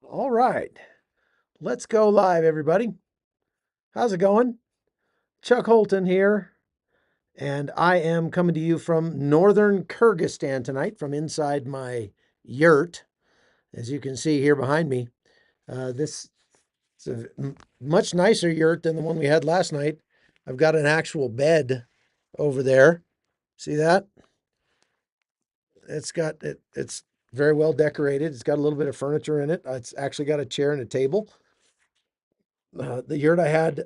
All right, let's go live, everybody. How's it going? Chuck Holton here, and I am coming to you from northern Kyrgyzstan tonight from inside my yurt. As you can see here behind me, this is a much nicer yurt than the one we had last night. I've got an actual bed over there. See that? It's very well decorated. It's got a little bit of furniture in it. It's actually got a chair and a table. The yurt I had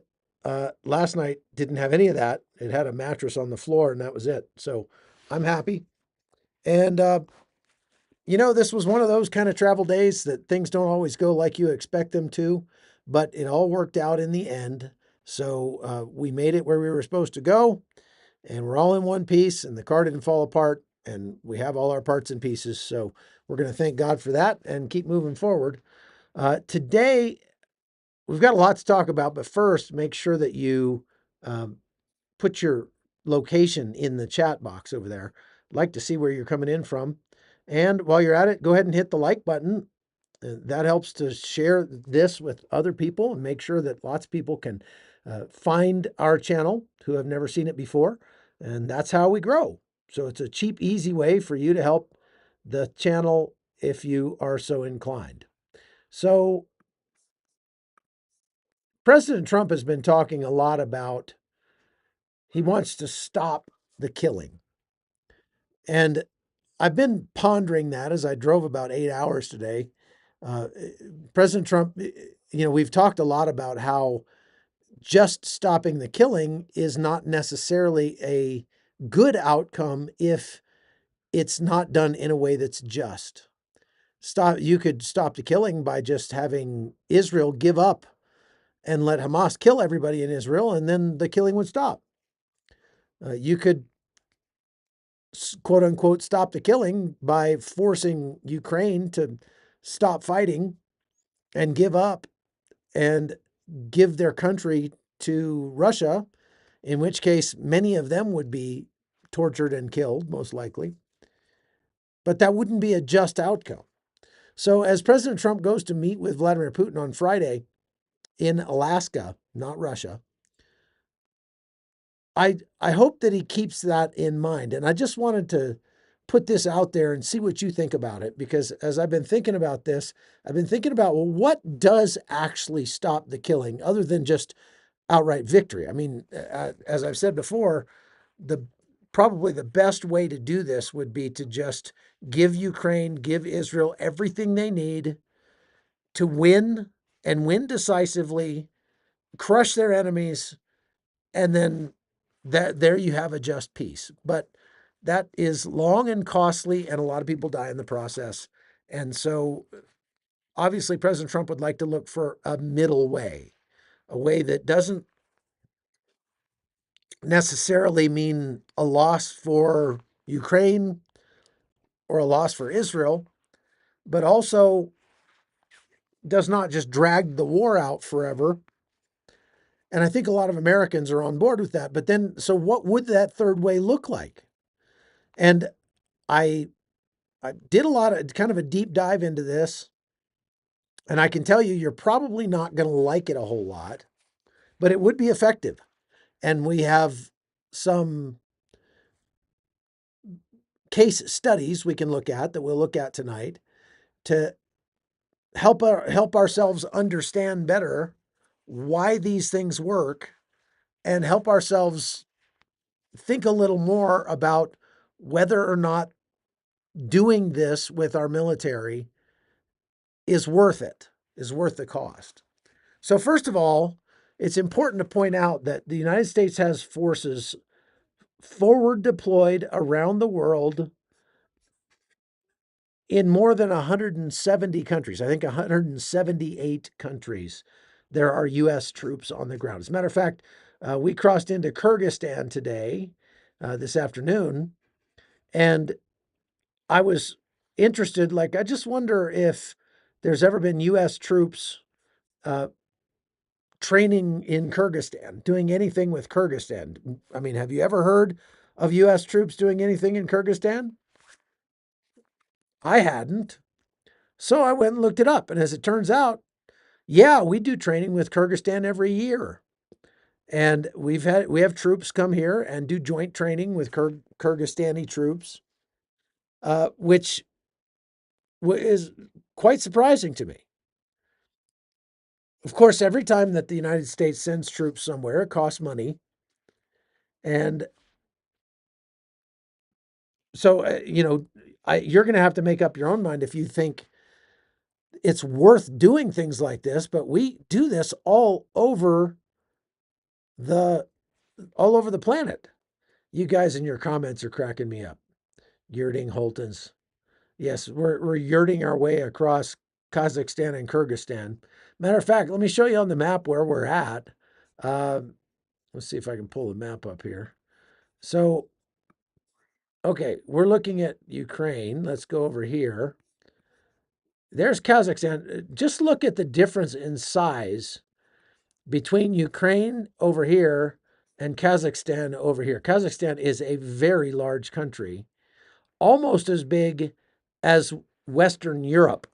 last night didn't have any of that. It had a mattress on the floor, and that was it. So I'm happy. And this was one of those kind of travel days that things don't always go like you expect them to, but it all worked out in the end. So we made it where we were supposed to go, and we're all in one piece, and the car didn't fall apart, and we have all our parts and pieces. So we're going to thank God for that and keep moving forward. Today, we've got a lot to talk about, but first, make sure that you um, put your location in the chat box over there. I'd like to see where you're coming in from. And while you're at it, go ahead and hit the like button. That helps to share this with other people and make sure that lots of people can find our channel who have never seen it before. And that's how we grow. So it's a cheap, easy way for you to help the channel if you are so inclined. So President Trump has been talking a lot about he wants to stop the killing. And I've been pondering that as I drove about 8 hours today. Uh, President Trump, we've talked a lot about how just stopping the killing is not necessarily a good outcome if it's not done in a way that's just. You could stop the killing by just having Israel give up and let Hamas kill everybody in Israel, and then the killing would stop. You could, quote unquote, stop the killing by forcing Ukraine to stop fighting and give up and give their country to Russia, in which case many of them would be tortured and killed, most likely. But that wouldn't be a just outcome. So, as President Trump goes to meet with Vladimir Putin on Friday in Alaska, not Russia, I hope that he keeps that in mind. And I just wanted to put this out there and see what you think about it, because as I've been thinking about this, I've been thinking about, well, what does actually stop the killing other than just outright victory? I mean, as I've said before, the probably the best way to do this would be to just give Ukraine, give Israel everything they need to win and win decisively, crush their enemies, and then there you have a just peace. But that is long and costly, and a lot of people die in the process. And so obviously President Trump would like to look for a middle way, a way that doesn't necessarily mean a loss for Ukraine or a loss for Israel, but also does not just drag the war out forever. And I think a lot of Americans are on board with that. But then, so what would that third way look like? And I I did a lot of kind of a deep dive into this, and I can tell you, you're probably not going to like it a whole lot, but it would be effective. And we have some case studies we can look at that we'll look at tonight to help ourselves understand better why these things work and help ourselves think a little more about whether or not doing this with our military is worth it, is worth the cost. So, first of all, it's important to point out that the United States has forces forward deployed around the world in more than 170 countries. I think 178 countries there are U.S. troops on the ground. As a matter of fact, we crossed into Kyrgyzstan today, this afternoon, and I was interested. Like, I just wonder if there's ever been U.S. troops uh, training in Kyrgyzstan, doing anything with Kyrgyzstan. I mean, have you ever heard of U.S. troops doing anything in Kyrgyzstan? I hadn't. So I went and looked it up. And as it turns out, yeah, we do training with Kyrgyzstan every year. And we have troops come here and do joint training with Kyrgyzstani troops, which is quite surprising to me. Of course, every time that the United States sends troops somewhere, it costs money. And so, you're going to have to make up your own mind if you think it's worth doing things like this. But we do this the all over the planet. You guys in your comments are cracking me up. Yurting Holtons. Yes, we're yurting our way across Kazakhstan and Kyrgyzstan. Matter of fact, let me show you on the map where we're at. Um, let's see if I can pull the map up here. So, okay, we're looking at Ukraine. Let's go over here. There's Kazakhstan. Just look at the difference in size between Ukraine over here and Kazakhstan over here. Kazakhstan is a very large country, almost as big as Western Europe.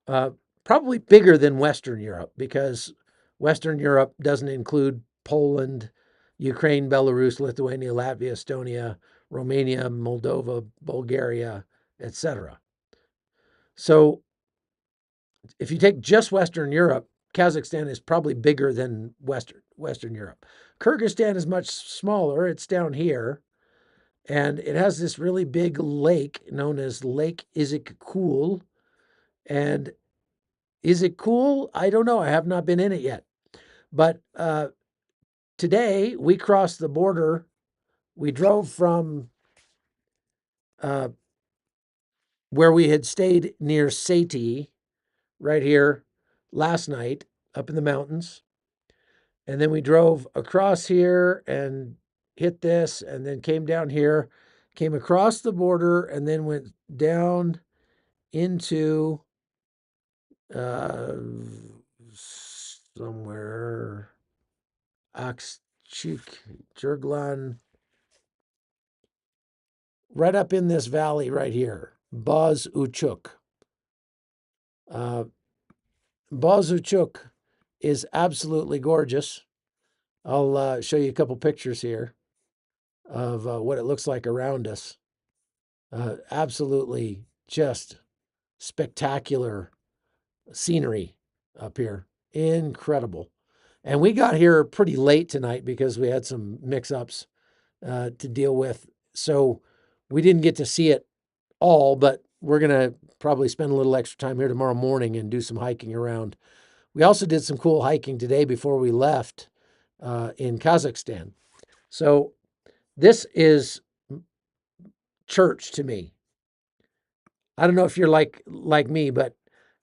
Uh, Probably bigger than Western Europe because Western Europe doesn't include Poland, Ukraine, Belarus, Lithuania, Latvia, Estonia, Romania, Moldova, Bulgaria, etc. So if you take just Western Europe, Kazakhstan is probably bigger than Western Europe. Kyrgyzstan is much smaller. It's down here, and it has this really big lake known as Lake Izikul. And is it cool? I don't know. I have not been in it yet. But today we crossed the border. We drove from uh, where we had stayed near Sati, right here, last night, up in the mountains. And then we drove across here and hit this, and then came down here, came across the border, and then went down into uh, somewhere, Akschik, Jurglan, right up in this valley right here, Baz Uchuk. Uh, Baz Uchuk is absolutely gorgeous. I'll show you a couple pictures here of what it looks like around us. Absolutely just spectacular scenery up here. Incredible. And we got here pretty late tonight because we had some mix-ups to deal with. So we didn't get to see it all, but we're going to probably spend a little extra time here tomorrow morning and do some hiking around. We also did some cool hiking today before we left in Kazakhstan. So this is church to me. I don't know if you're like me, but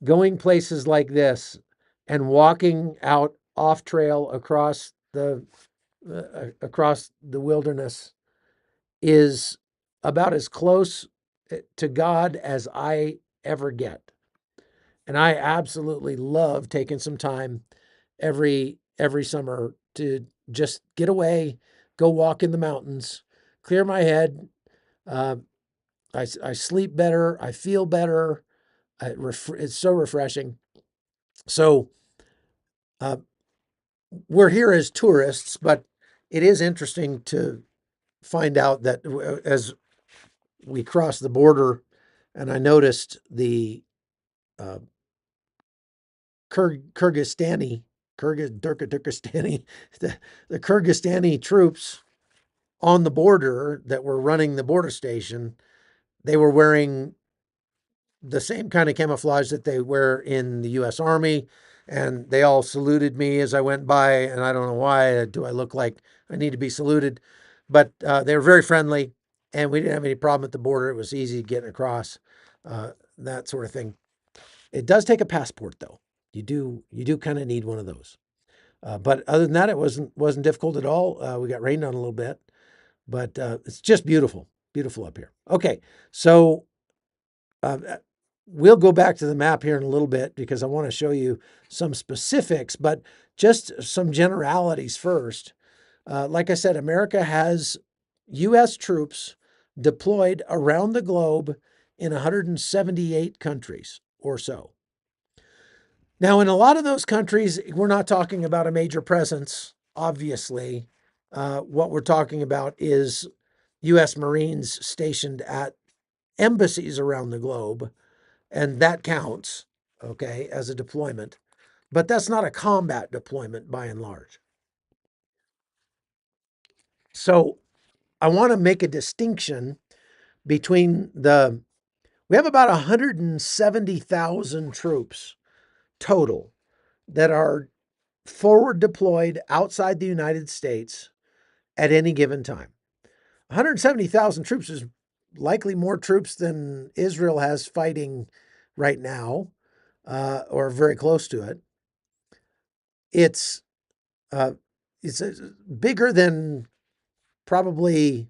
going places like this and walking out off trail across the wilderness is about as close to God as I ever get. And I absolutely love taking some time every summer to just get away, go walk in the mountains, clear my head. Uh, I sleep better. I feel better. It's so refreshing. So uh, we're here as tourists, but it is interesting to find out that as we crossed the border, and I noticed the uh, Kyrgyzstani, Turkestani, the Kyrgyzstani troops on the border that were running the border station. They were wearing the same kind of camouflage that they wear in the U.S. Army, and they all saluted me as I went by. And I don't know why. Do I look like I need to be saluted? But they were very friendly, and we didn't have any problem at the border. It was easy getting across, that sort of thing. It does take a passport, though. You do kind of need one of those. But other than that, it wasn't difficult at all. We got rained on a little bit, but it's just beautiful up here. Okay, so uh, we'll go back to the map here in a little bit because I want to show you some specifics, but just some generalities first. Like I said, America has U.S. troops deployed around the globe in 178 countries or so. Now, in a lot of those countries, we're not talking about a major presence, obviously. What we're talking about is U.S. Marines stationed at embassies around the globe, and that counts, okay, as a deployment. But that's not a combat deployment by and large. So I want to make a distinction between we have about 170,000 troops total that are forward deployed outside the United States at any given time. 170,000 troops is likely more troops than Israel has fighting right now, or very close to it. It's uh, it's bigger than probably,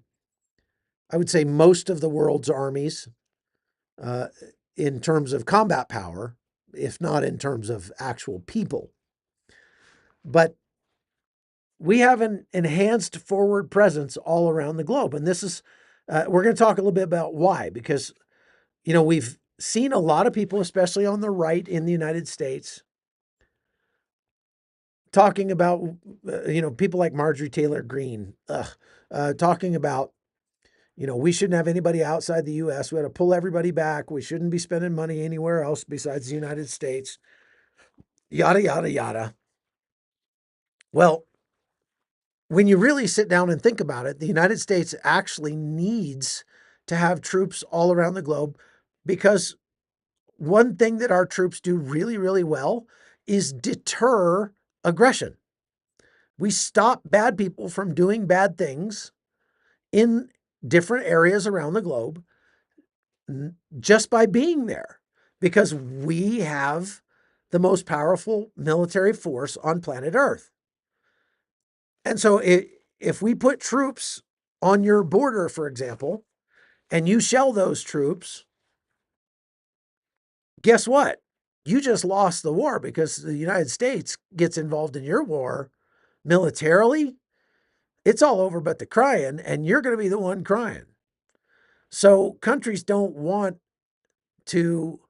I would say, most of the world's armies uh, in terms of combat power, if not in terms of actual people. But we have an enhanced forward presence all around the globe. And this is, we're going to talk a little bit about why, because, we've seen a lot of people, especially on the right in the United States, talking about, people like Marjorie Taylor Greene, talking about, we shouldn't have anybody outside the U.S. We ought to pull everybody back. We shouldn't be spending money anywhere else besides the United States, yada, yada, yada. Well, when you really sit down and think about it, the United States actually needs to have troops all around the globe, because one thing that our troops do really, really well is deter aggression. We stop bad people from doing bad things in different areas around the globe just by being there, because we have the most powerful military force on planet Earth. And so if we put troops on your border, for example, and you shell those troops, guess what? You just lost the war, because the United States gets involved in your war militarily. It's all over but the crying, and you're going to be the one crying. So countries don't want to,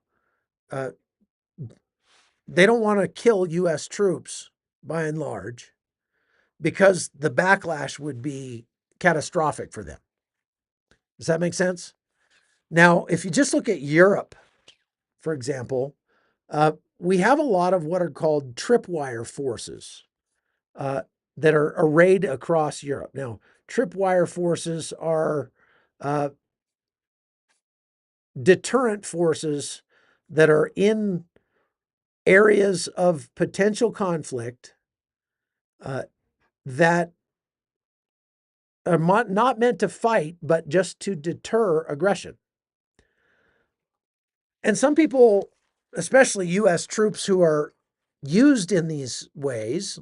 they don't want to kill U.S. troops by and large, because the backlash would be catastrophic for them. Does that make sense? Now, if you just look at Europe, for example, we have a lot of what are called tripwire forces that are arrayed across Europe. Now, tripwire forces are deterrent forces that are in areas of potential conflict that are not meant to fight, but just to deter aggression. And some people, especially U.S. troops who are used in these ways,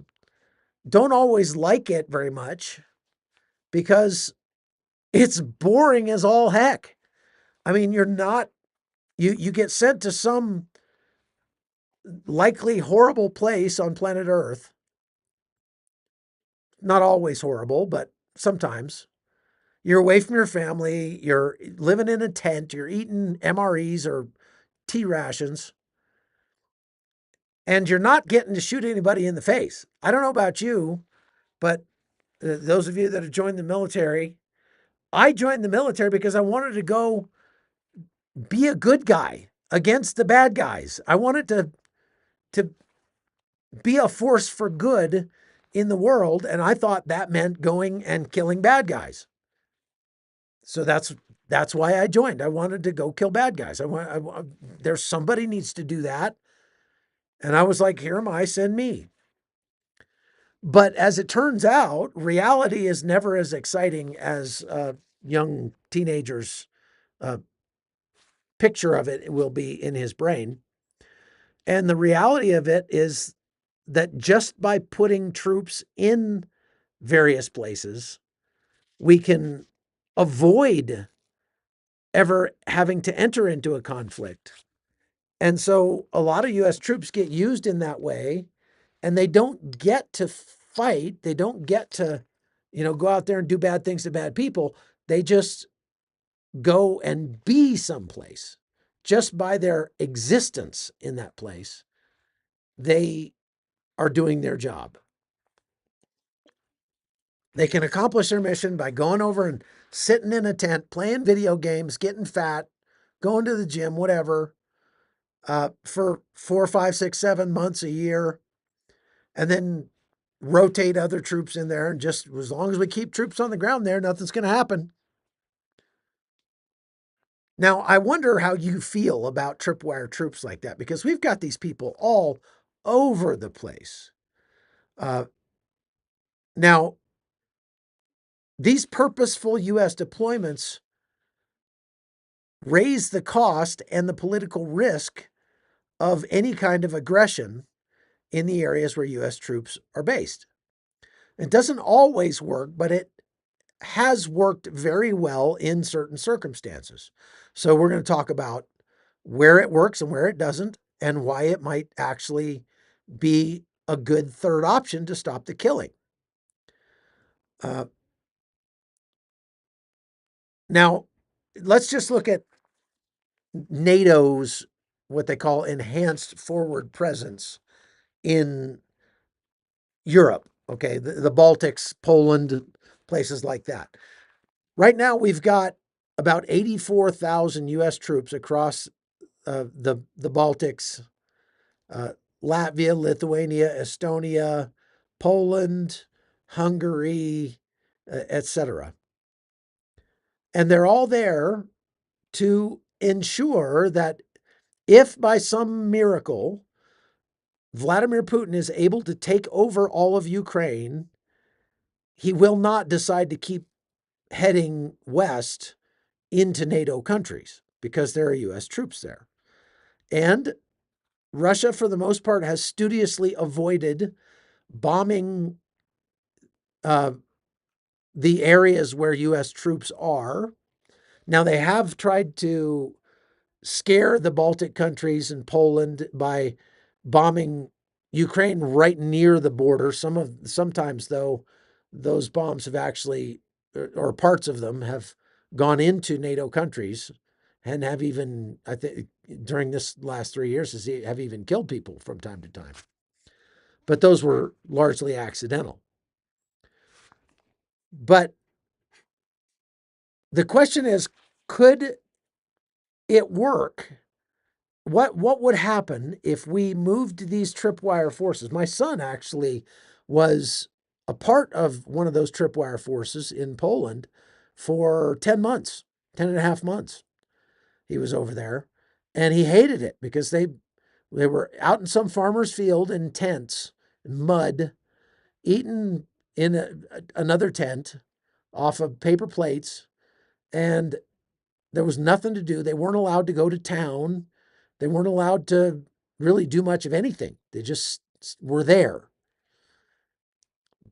don't always like it very much, because it's boring as all heck. I mean, you get sent to some likely horrible place on planet Earth. Not always horrible, but sometimes. You're away from your family, you're living in a tent, you're eating MREs or T rations, and you're not getting to shoot anybody in the face. I don't know about you, but those of you that have joined the military, I joined the military because I wanted to go be a good guy against the bad guys. I wanted to be a force for good in the world, and I thought that meant going and killing bad guys. So that's why I joined. I wanted to go kill bad guys. There's somebody needs to do that, and I was like, here am I, send me. But as it turns out, reality is never as exciting as young teenager's picture of it will be in his brain. And the reality of it is that just by putting troops in various places, we can avoid ever having to enter into a conflict. And so a lot of U.S. troops get used in that way, and they don't get to fight. They don't get to, go out there and do bad things to bad people. They just go and be someplace, just by their existence in that place, they are doing their job. They can accomplish their mission by going over and sitting in a tent, playing video games, getting fat, going to the gym, whatever, for 4, 5, 6, 7 months a year, and then rotate other troops in there. And just as long as we keep troops on the ground there, nothing's going to happen. Now, I wonder how you feel about tripwire troops like that, because we've got these people all over the place. Now, these purposeful U.S. deployments raise the cost and the political risk of any kind of aggression in the areas where U.S. troops are based. It doesn't always work, but it has worked very well in certain circumstances. So we're going to talk about where it works and where it doesn't, and why it might actually be a good third option to stop the killing. Now, let's just look at NATO's what they call enhanced forward presence in Europe. Okay, the Baltics, Poland, places like that. Right now, we've got about 84,000 U.S. troops across the Baltics, Latvia, Lithuania, Estonia, Poland, Hungary, etc. And they're all there to ensure that if by some miracle Vladimir Putin is able to take over all of Ukraine, he will not decide to keep heading west into NATO countries because there are U.S. troops there. And Russia, for the most part, has studiously avoided bombing the areas where U.S. troops are. Now, they have tried to scare the Baltic countries and Poland by bombing Ukraine right near the border. Sometimes, though, those bombs have actually, or parts of them have gone into NATO countries and have even, I think, during this last 3 years, have even killed people from time to time. But those were largely accidental. But the question is, could it work? What would happen if we moved these tripwire forces? My son actually was a part of one of those tripwire forces in Poland for 10 months, 10 and a half months. He was over there, and he hated it because they were out in some farmer's field in tents, mud, eating in another tent off of paper plates, and there was nothing to do. They weren't allowed to go to town. They weren't allowed to really do much of anything. They just were there.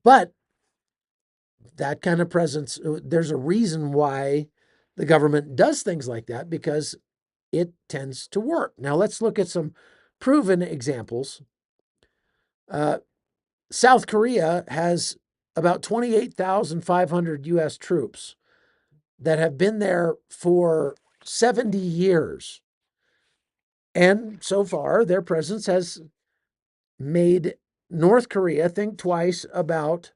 But that kind of presence, there's a reason why the government does things like that, because it tends to work. Now, let's look at some proven examples. South Korea has about 28,500 U.S. troops that have been there for 70 years. And so far, their presence has made North Korea think twice about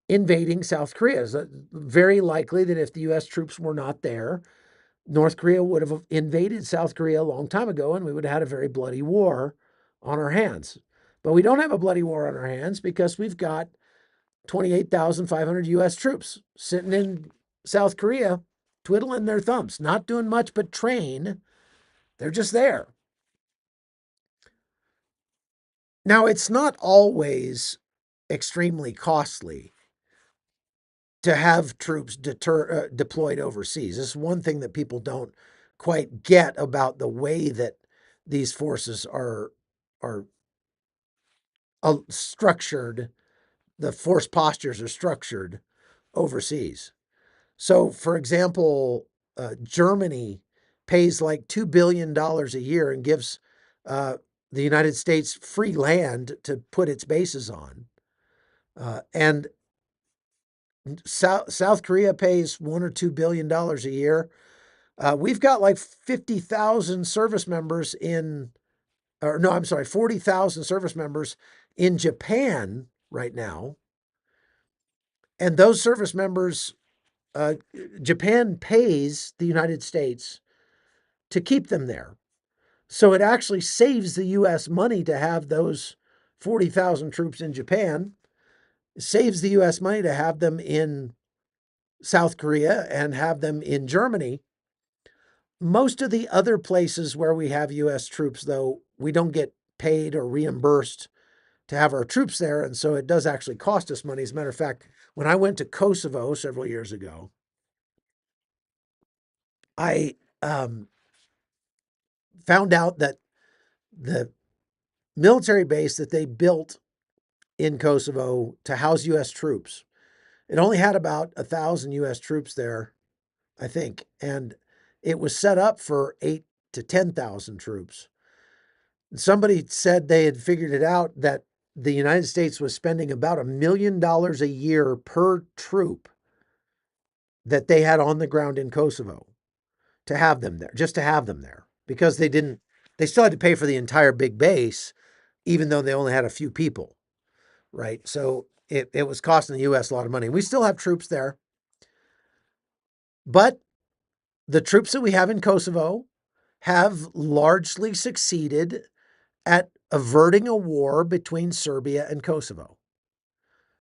invading South Korea. It's very likely that if the U.S. troops were not there, North Korea would have invaded South Korea a long time ago, and we would have had a very bloody war on our hands. But we don't have a bloody war on our hands because we've got 28,500 U.S. troops sitting in South Korea, twiddling their thumbs, not doing much but train. They're just there. Now, it's not always extremely costly to have troops deployed overseas. This is one thing that people don't quite get about the way that these forces are structured. The force postures are structured overseas. So, for example, Germany pays like $2 billion a year and gives the United States free land to put its bases on. And South Korea pays $1 or $2 billion a year. We've got like 50,000 service members in, or no, I'm sorry, 40,000 service members in Japan right now. And those service members, uh, Japan pays the United States to keep them there. So it actually saves the US money to have those 40,000 troops in Japan, it saves the US money to have them in South Korea and have them in Germany. Most of the other places where we have US troops, though, we don't get paid or reimbursed to have our troops there. And so it does actually cost us money. As a matter of fact, when I went to Kosovo several years ago, I found out that the military base that they built in Kosovo to house US troops, it only had about 1,000 US troops there, I think. And it was set up for 8 to 10,000 troops. Somebody said they had figured it out that the United States was spending about $1 million a year per troop that they had on the ground in Kosovo to have them there, just to have them there, because they still had to pay for the entire big base, even though they only had a few people, right? So it was costing the US a lot of money. We still have troops there, but the troops that we have in Kosovo have largely succeeded at averting a war between Serbia and Kosovo.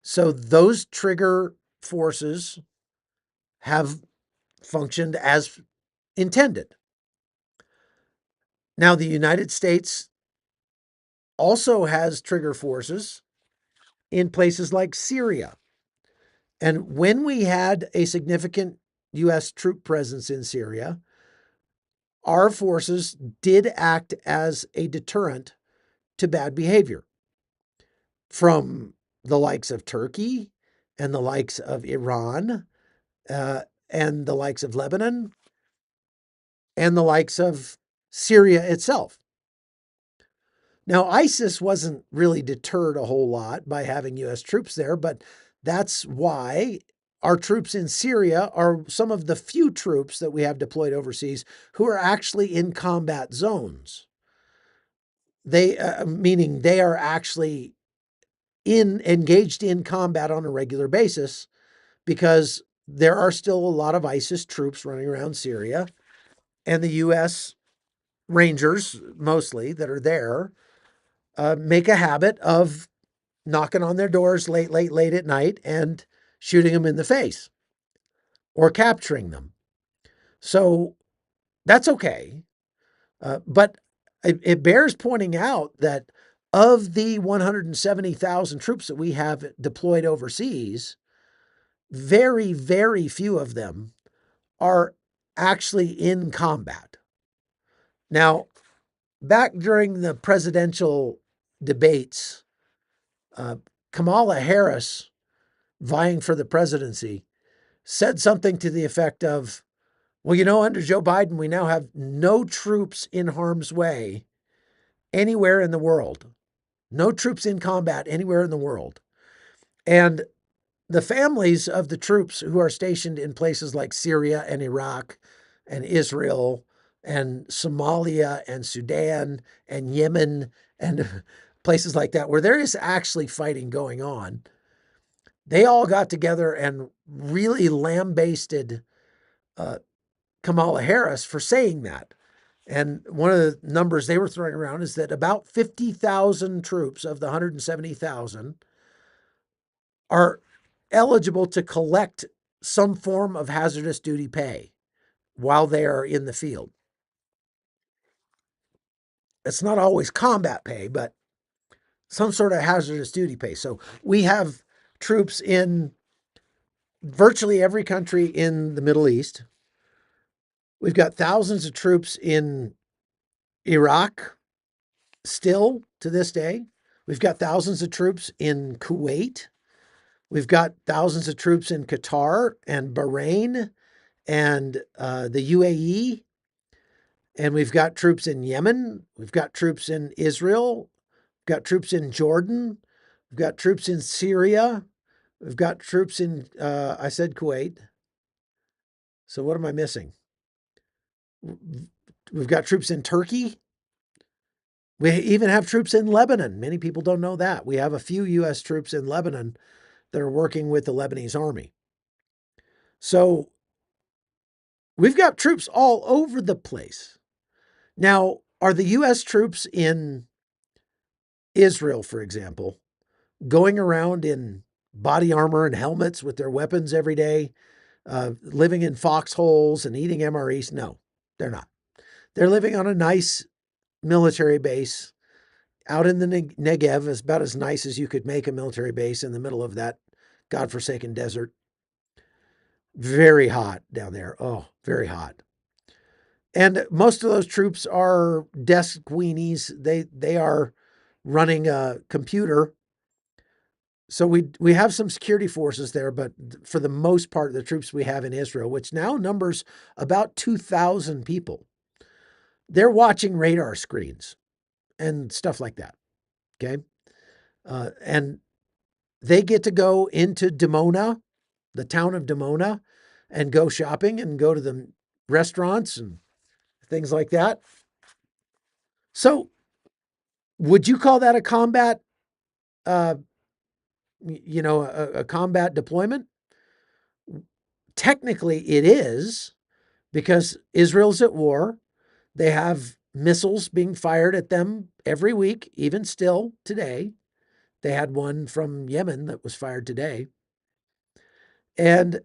So those trigger forces have functioned as intended. Now, the United States also has trigger forces in places like Syria. And when we had a significant US troop presence in Syria, our forces did act as a deterrent to bad behavior from the likes of Turkey and the likes of Iran and the likes of Lebanon and the likes of Syria itself. Now, ISIS wasn't really deterred a whole lot by having US troops there, but that's why our troops in Syria are some of the few troops that we have deployed overseas who are actually in combat zones. They, meaning they are actually engaged in combat on a regular basis, because there are still a lot of ISIS troops running around Syria, and the U.S. Rangers, mostly that are there, make a habit of knocking on their doors late at night and shooting them in the face or capturing them. So that's okay. But it bears pointing out that of the 170,000 troops that we have deployed overseas, very, very few of them are actually in combat. Now, back during the presidential debates, uh, Kamala Harris, vying for the presidency, said something to the effect of, well, under Joe Biden, we now have no troops in harm's way anywhere in the world, no troops in combat anywhere in the world. And the families of the troops who are stationed in places like Syria and Iraq and Israel and Somalia and Sudan and Yemen and places like that, where there is actually fighting going on, they all got together and really lambasted Kamala Harris for saying that. And one of the numbers they were throwing around is that about 50,000 troops of the 170,000 are eligible to collect some form of hazardous duty pay while they are in the field. It's not always combat pay, but some sort of hazardous duty pay. So we have troops in virtually every country in the Middle East. We've got thousands of troops in Iraq still to this day. We've got thousands of troops in Kuwait. We've got thousands of troops in Qatar and Bahrain and the UAE. And we've got troops in Yemen. We've got troops in Israel. We've got troops in Jordan. We've got troops in Syria. We've got troops in, I said Kuwait. So what am I missing? We've got troops in Turkey. We even have troops in Lebanon. Many people don't know that. We have a few U.S. troops in Lebanon that are working with the Lebanese army. So we've got troops all over the place. Now, are the U.S. troops in Israel, for example, going around in body armor and helmets with their weapons every day, living in foxholes and eating MREs? No, they're not. They're living on a nice military base out in the Negev. Is about as nice as you could make a military base in the middle of that godforsaken desert. Very hot down there. Oh, very hot. And most of those troops are desk weenies. They are running a computer. So we have some security forces there, but for the most part, the troops we have in Israel, which now numbers about 2,000 people, they're watching radar screens and stuff like that. Okay. And they get to go into Dimona, the town of Dimona, and go shopping and go to the restaurants and things like that. So, would you call that a combat, uh, a combat deployment? Technically, it is because Israel's at war. They have missiles being fired at them every week, even still today. They had one from Yemen that was fired today. And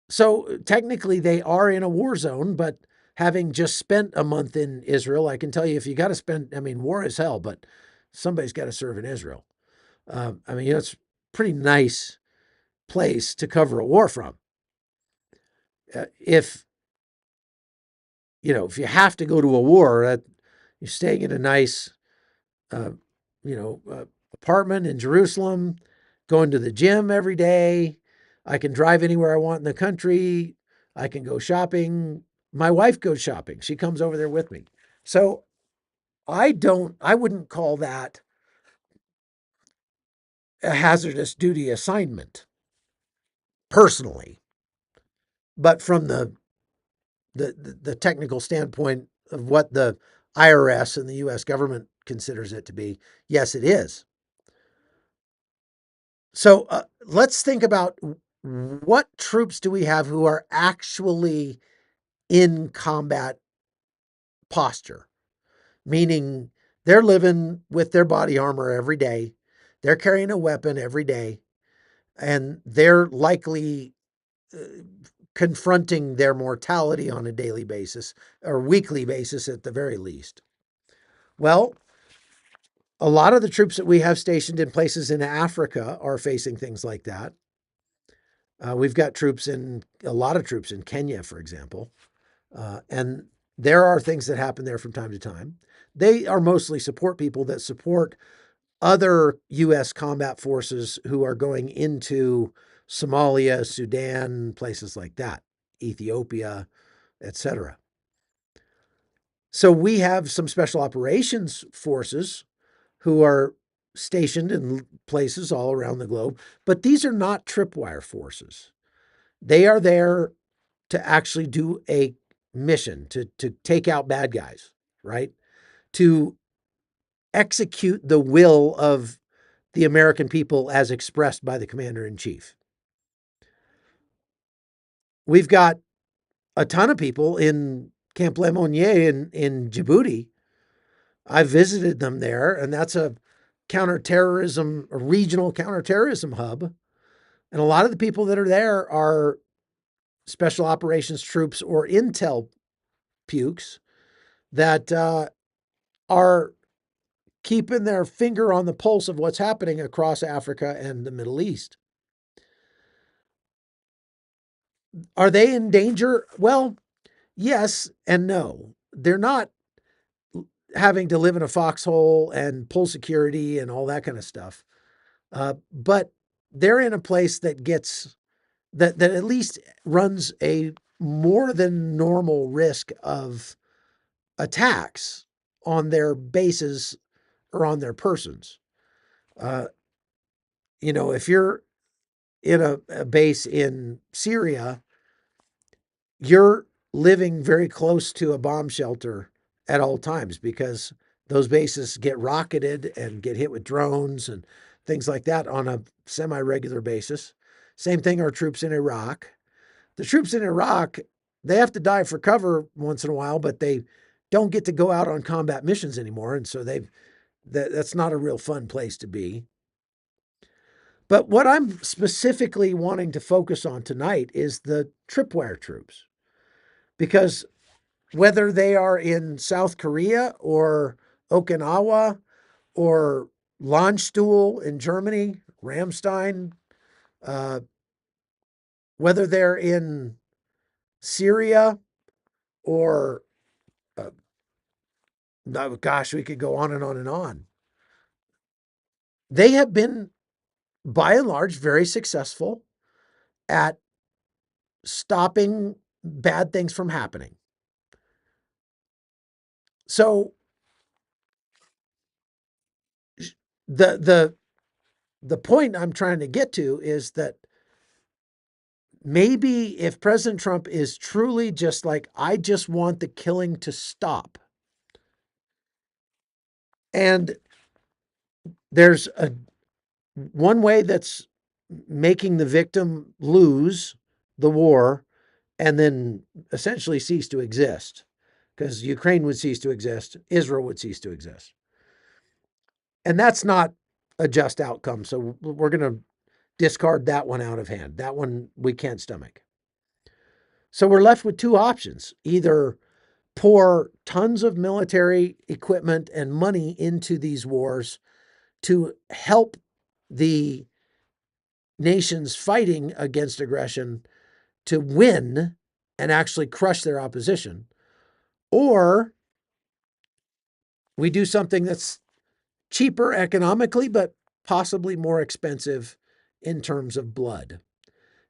so technically they are in a war zone, but having just spent a month in Israel, I can tell you if you got to spend, I mean, war is hell, but somebody's got to serve in Israel. It's a pretty nice place to cover a war from. If if you have to go to a war, you're staying in a nice, uh, apartment in Jerusalem, going to the gym every day. I can drive anywhere I want in the country. I can go shopping. My wife goes shopping. She comes over there with me. So I wouldn't call that a hazardous duty assignment personally, but from the technical standpoint of what the IRS and the U.S. government considers it to be, yes, it is. So let's think about what troops do we have who are actually in combat posture, meaning they're living with their body armor every day, they're carrying a weapon every day, and they're likely uh, confronting their mortality on a daily basis or weekly basis at the very least. Well, a lot of the troops that we have stationed in places in Africa are facing things like that. We've got a lot of troops in Kenya, for example, and there are things that happen there from time to time. They are mostly support people that support other U.S. combat forces who are going into Somalia, Sudan, places like that, Ethiopia, etc. So we have some special operations forces who are stationed in places all around the globe, but these are not tripwire forces. They are there to actually do a mission, to take out bad guys, right? To execute the will of the American people as expressed by the commander in chief. We've got a ton of people in Camp Lemonnier in Djibouti. I visited them there, and that's a regional counterterrorism hub. And a lot of the people that are there are special operations troops or intel pukes that are keeping their finger on the pulse of what's happening across Africa and the Middle East. Are they in danger? Well, yes and no. They're not having to live in a foxhole and pull security and all that kind of stuff. But they're in a place that at least runs a more than normal risk of attacks on their bases or on their persons. Uh, if you're in a base in Syria, you're living very close to a bomb shelter at all times because those bases get rocketed and get hit with drones and things like that on a semi-regular basis. Same thing our troops in Iraq. The troops in Iraq, they have to dive for cover once in a while, but they don't get to go out on combat missions anymore. And so that's not a real fun place to be. But what I'm specifically wanting to focus on tonight is the Tripwire troops, because whether they are in South Korea or Okinawa or Landstuhl in Germany, Ramstein, uh, whether they're in Syria or, oh gosh, we could go on and on and on. They have been, by and large, very successful at stopping bad things from happening. So the the the point I'm trying to get to is that maybe if President Trump is truly just like, I just want the killing to stop, and there's a one way that's making the victim lose the war and then essentially cease to exist, because Ukraine would cease to exist, Israel would cease to exist. And that's not a just outcome. So we're going to discard that one out of hand. That one we can't stomach. So we're left with two options: either pour tons of military equipment and money into these wars to help the nations fighting against aggression to win and actually crush their opposition, or we do something that's cheaper economically, but possibly more expensive in terms of blood.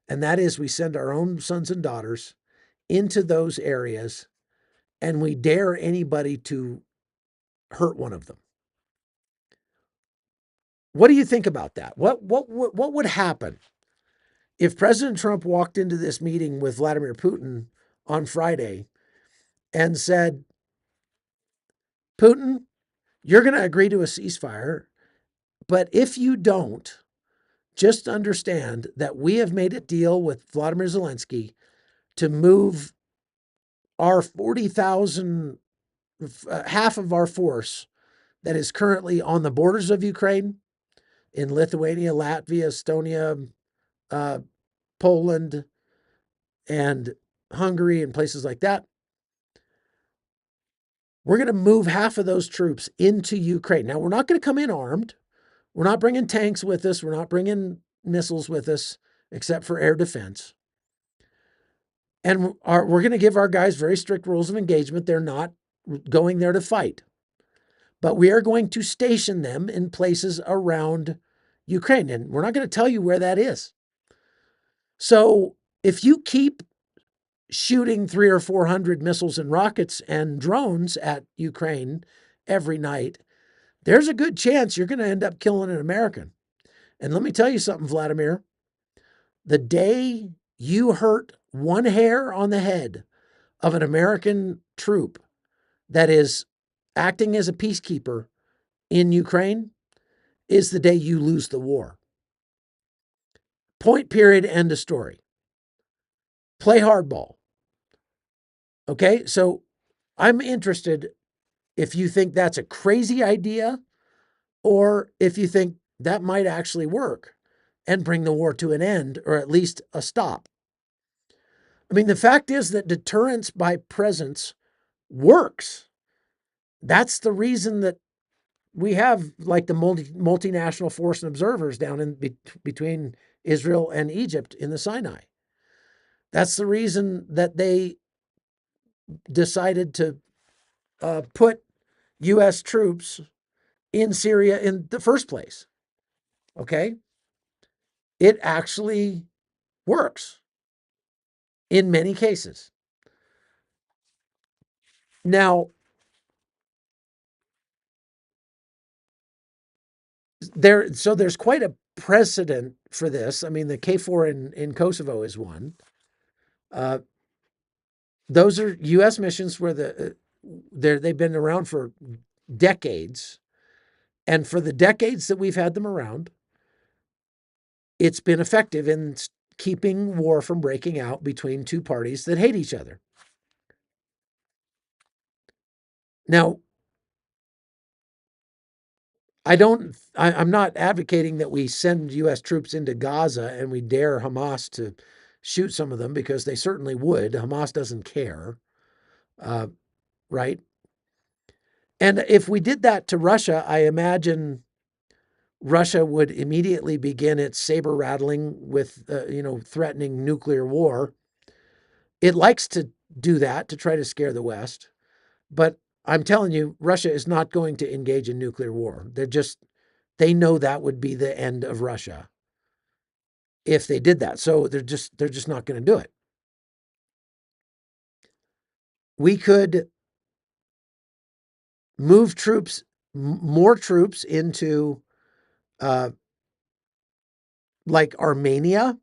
And that is, we send our own sons and daughters into those areas and we dare anybody to hurt one of them. What do you think about that? What would happen if President Trump walked into this meeting with Vladimir Putin on Friday and said, Putin, you're going to agree to a ceasefire, but if you don't, just understand that we have made a deal with Vladimir Zelensky to move our 40,000, half of our force that is currently on the borders of Ukraine in Lithuania, Latvia, Estonia, uh, Poland, and Hungary, and places like that. We're going to move half of those troops into Ukraine. Now, we're not going to come in armed. We're not bringing tanks with us. We're not bringing missiles with us, except for air defense. And we're going to give our guys very strict rules of engagement. They're not going there to fight. But we are going to station them in places around Ukraine. And we're not going to tell you where that is. So if you keep shooting 300 or 400 missiles and rockets and drones at Ukraine every night, there's a good chance you're going to end up killing an American. And let me tell you something, Vladimir. The day you hurt one hair on the head of an American troop that is acting as a peacekeeper in Ukraine is the day you lose the war. Point, period, end of story. Play hardball. Okay, so I'm interested if you think that's a crazy idea or if you think that might actually work and bring the war to an end, or at least a stop. I mean, the fact is that deterrence by presence works. That's the reason that we have like the multinational force and observers down in between Israel and Egypt in the Sinai. That's the reason that they decided to put U.S. troops in Syria in the first place. Okay? It actually works in many cases. Now, there's quite a precedent for this. I mean, the KFOR in Kosovo is one. Uh, Those are U.S. missions where they've been around for decades. And for the decades that we've had them around, it's been effective in keeping war from breaking out between two parties that hate each other. Now, I'm not advocating that we send U.S. troops into Gaza and we dare Hamas to shoot some of them, because they certainly would. Hamas doesn't care, right? And if we did that to Russia, I imagine Russia would immediately begin its saber rattling with, threatening nuclear war. It likes to do that to try to scare the West. But I'm telling you, Russia is not going to engage in nuclear war. They know that would be the end of Russia if they did that. So they're just not going to do it. We could move more troops into like Armenia.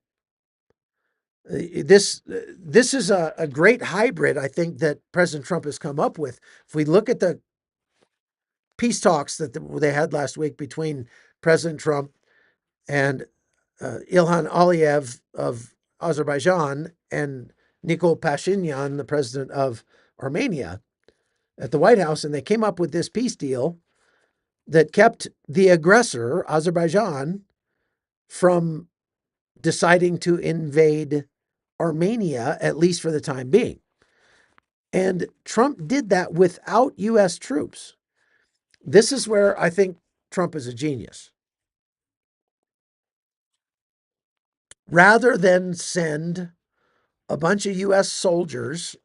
This is a great hybrid, I think, that President Trump has come up with. If we look at the peace talks that they had last week between President Trump and Ilhan Aliyev of Azerbaijan and Nikol Pashinyan, the president of Armenia, at the White House, and they came up with this peace deal that kept the aggressor, Azerbaijan, from deciding to invade Armenia, at least for the time being. And Trump did that without U.S. troops. This is where I think Trump is a genius. Rather than send a bunch of U.S. soldiers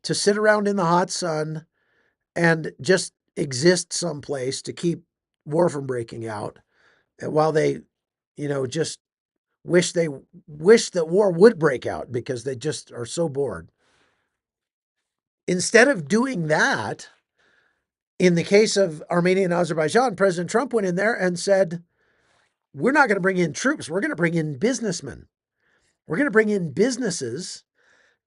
to sit around in the hot sun and just exist someplace to keep war from breaking out, while they, just wish that war would break out because they just are so bored. Instead of doing that, in the case of Armenia and Azerbaijan, President Trump went in there and said, we're not going to bring in troops. We're going to bring in businessmen. We're going to bring in businesses,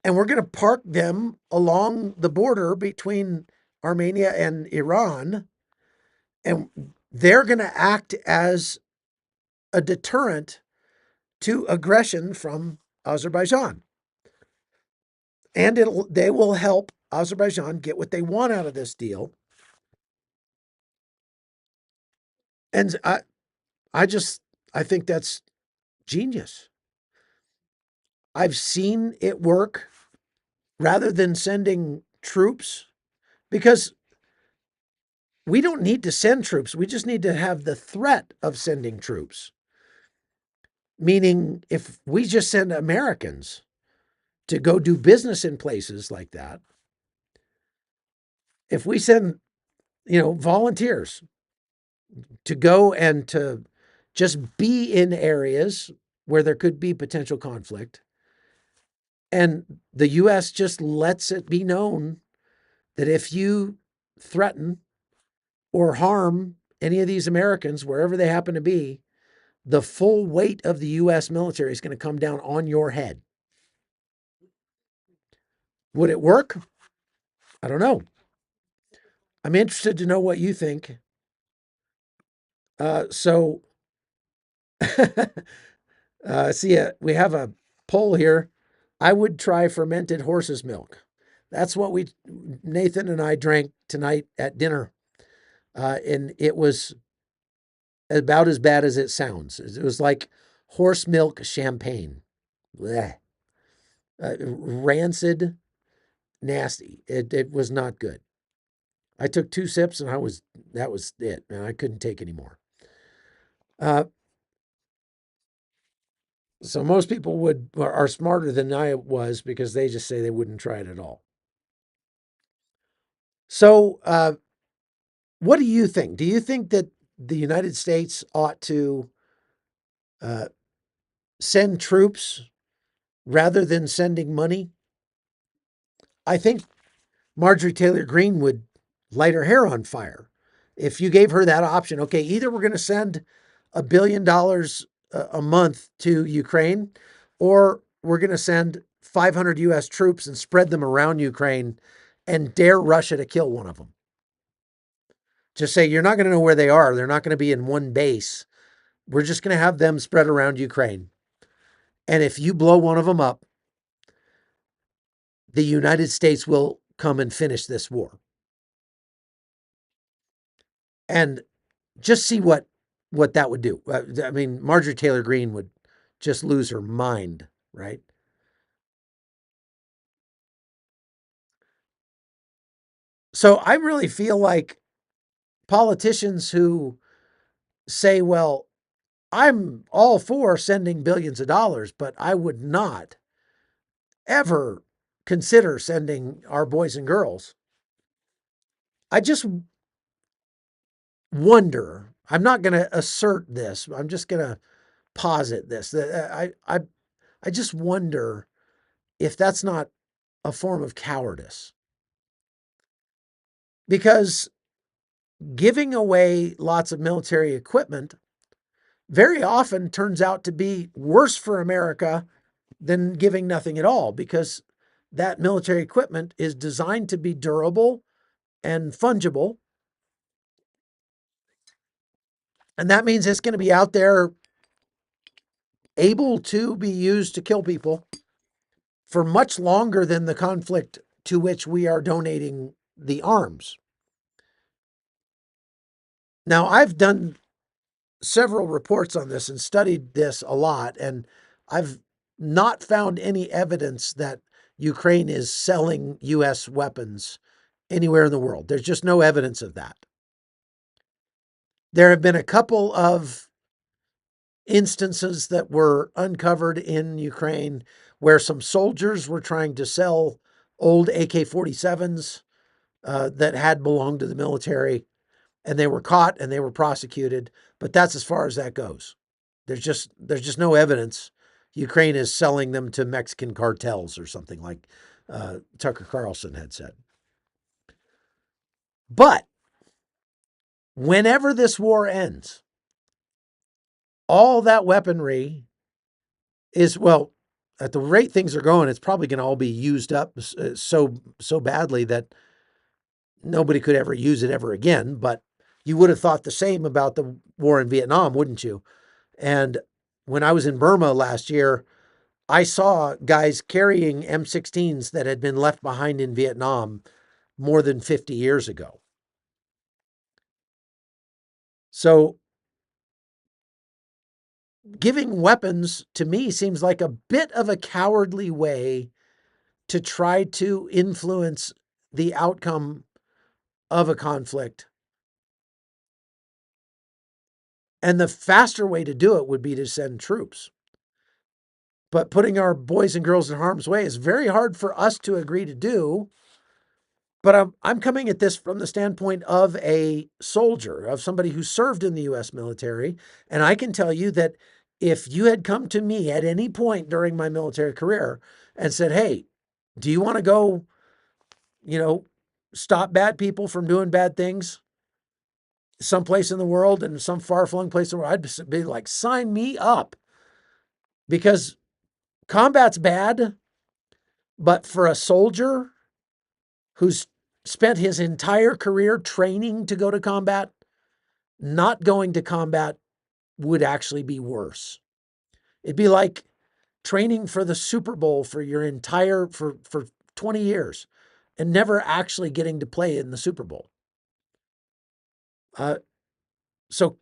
and we're going to park them along the border between Armenia and Iran. And they're going to act as a deterrent to aggression from Azerbaijan. And they will help Azerbaijan get what they want out of this deal. And I think that's genius. I've seen it work rather than sending troops, because we don't need to send troops. We just need to have the threat of sending troops. Meaning, if we just send Americans to go do business in places like that, if we send, volunteers to go and to just be in areas where there could be potential conflict, and the U.S. just lets it be known that if you threaten or harm any of these Americans, wherever they happen to be, the full weight of the U.S. military is going to come down on your head. Would it work? I don't know. I'm interested to know what you think. So, we have a poll here. I would try fermented horse's milk. That's what Nathan and I drank tonight at dinner. And it was about as bad as it sounds. It was like horse milk champagne. Blech. Rancid, nasty. It was not good. I took 2 sips and that was it, and I couldn't take any more. So most people are smarter than I was, because they just say they wouldn't try it at all. So, what do you think? Do you think that the United States ought to send troops rather than sending money? I think Marjorie Taylor Greene would light her hair on fire if you gave her that option. Okay, either we're going to send $1 billion a month to Ukraine, or we're going to send 500 US troops and spread them around Ukraine and dare Russia to kill one of them. Just say, you're not going to know where they are. They're not going to be in one base. We're just going to have them spread around Ukraine. And if you blow one of them up, the United States will come and finish this war. And just see what that would do. I mean, Marjorie Taylor Greene would just lose her mind, right? So I really feel like politicians who say, well, I'm all for sending billions of dollars, but I would not ever consider sending our boys and girls. I just wonder, I'm not going to assert this, I'm just going to posit this. I just wonder if that's not a form of cowardice. Because giving away lots of military equipment very often turns out to be worse for America than giving nothing at all, because that military equipment is designed to be durable and fungible. And that means it's going to be out there able to be used to kill people for much longer than the conflict to which we are donating the arms. Now, I've done several reports on this and studied this a lot, and I've not found any evidence that Ukraine is selling U.S. weapons anywhere in the world. There's just no evidence of that. There have been a couple of instances that were uncovered in Ukraine where some soldiers were trying to sell old AK-47s that had belonged to the military, and they were caught and they were prosecuted. But that's as far as that goes. There's just no evidence Ukraine is selling them to Mexican cartels or something like Tucker Carlson had said. But whenever this war ends, all that weaponry is, well, at the rate things are going, it's probably going to all be used up so badly that nobody could ever use it ever again. But you would have thought the same about the war in Vietnam, wouldn't you? And when I was in Burma last year, I saw guys carrying M16s that had been left behind in Vietnam more than 50 years ago. So giving weapons to me seems like a bit of a cowardly way to try to influence the outcome of a conflict. And the faster way to do it would be to send troops. But putting our boys and girls in harm's way is very hard for us to agree to do. But I'm coming at this from the standpoint of a soldier, of somebody who served in the U.S. military. And I can tell you that if you had come to me at any point during my military career and said, hey, do you want to go, stop bad people from doing bad things someplace in the world, and some far-flung place in the world, I'd be like, sign me up. Because combat's bad, but for a soldier who's spent his entire career training to go to combat, not going to combat would actually be worse. It'd be like training for the Super Bowl for your entire, for 20 years and never actually getting to play in the Super Bowl. So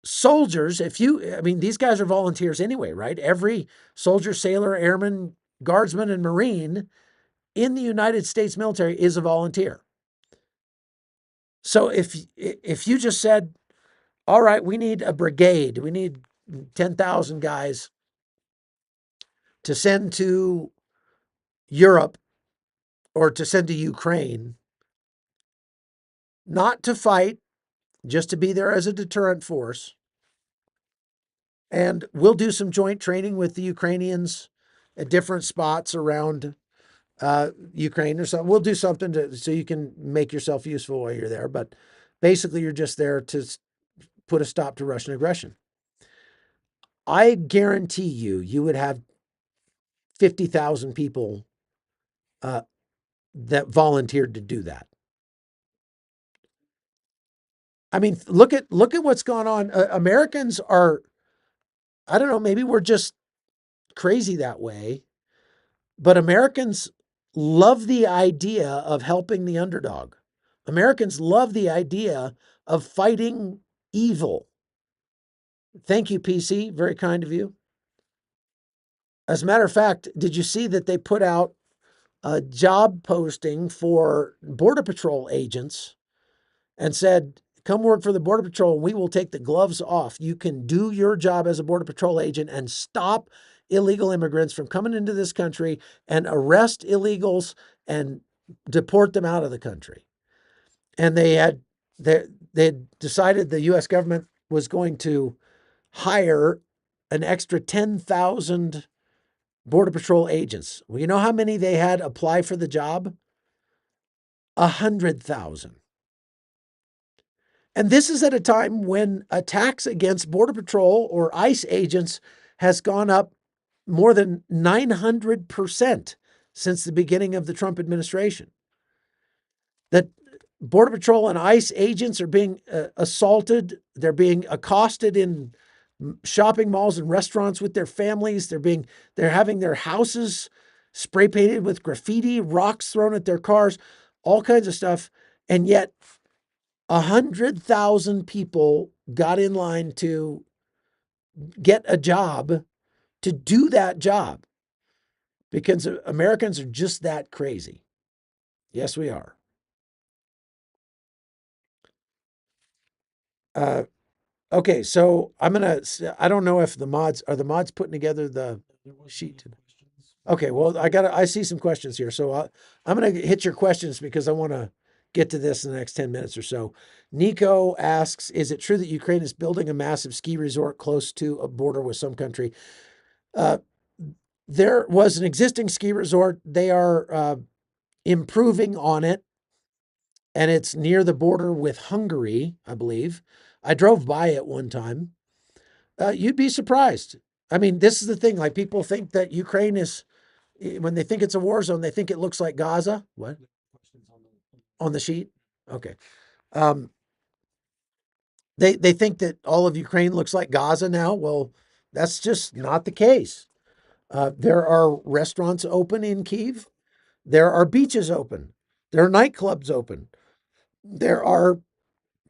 soldiers, these guys are volunteers anyway, right? Every soldier, sailor, airman, guardsman, and Marine in the United States military is a volunteer. So if you just said, all right, we need a brigade, we need 10,000 guys to send to Europe or to send to Ukraine, not to fight, just to be there as a deterrent force. And we'll do some joint training with the Ukrainians at different spots around Ukraine or something. We'll do something so you can make yourself useful while you're there. But basically, you're just there to put a stop to Russian aggression. I guarantee you would have 50,000 people uh, that volunteered to do that. I mean, look at what's gone on. Americans are, I don't know, maybe we're just crazy that way, but Americans love the idea of helping the underdog. Americans love the idea of fighting evil. Thank you, PC. Very kind of you. As a matter of fact, did you see that they put out a job posting for Border Patrol agents and said, come work for the Border Patrol. We will take the gloves off. You can do your job as a Border Patrol agent and stop illegal immigrants from coming into this country and arrest illegals and deport them out of the country. And they had decided the U.S. government was going to hire an extra 10,000 Border Patrol agents. Well, you know how many they had apply for the job? 100,000. And this is at a time when attacks against Border Patrol or ICE agents has gone up more than 900% since the beginning of the Trump administration. That Border Patrol and ICE agents are being assaulted. They're being accosted in shopping malls and restaurants with their families. They're having their houses spray painted with graffiti, rocks thrown at their cars, all kinds of stuff. And yet 100,000 people got in line to get a job to do that job because Americans are just that crazy. Yes, we are. Okay, so I don't know if are the mods putting together the sheet. Okay, well, I see some questions here. So I'm going to hit your questions because I want to get to this in the next 10 minutes or so. Nico asks, is it true that Ukraine is building a massive ski resort close to a border with some country? There was an existing ski resort. They are improving on it, and it's near the border with Hungary, I believe. I drove by it one time. You'd be surprised. I mean, this is the thing. Like, people think that Ukraine is, when they think it's a war zone, they think it looks like Gaza. What? On the sheet? Okay. Um, they think that all of Ukraine looks like Gaza now. Well, that's just not the case. There are restaurants open in Kyiv. There are beaches open. There are nightclubs open. There are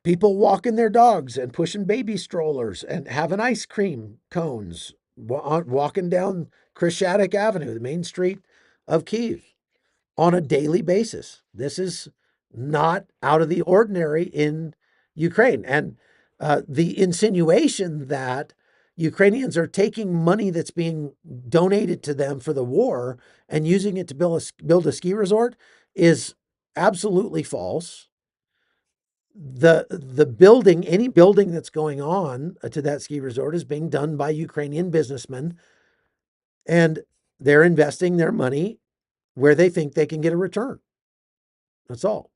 people walking their dogs and pushing baby strollers and having ice cream cones walking down Krishatik Avenue, the main street of Kyiv, on a daily basis. This is not out of the ordinary in Ukraine. And the insinuation that Ukrainians are taking money that's being donated to them for the war and using it to build a ski resort is absolutely false. The building, any building that's going on to that ski resort is being done by Ukrainian businessmen, and they're investing their money where they think they can get a return. That's all.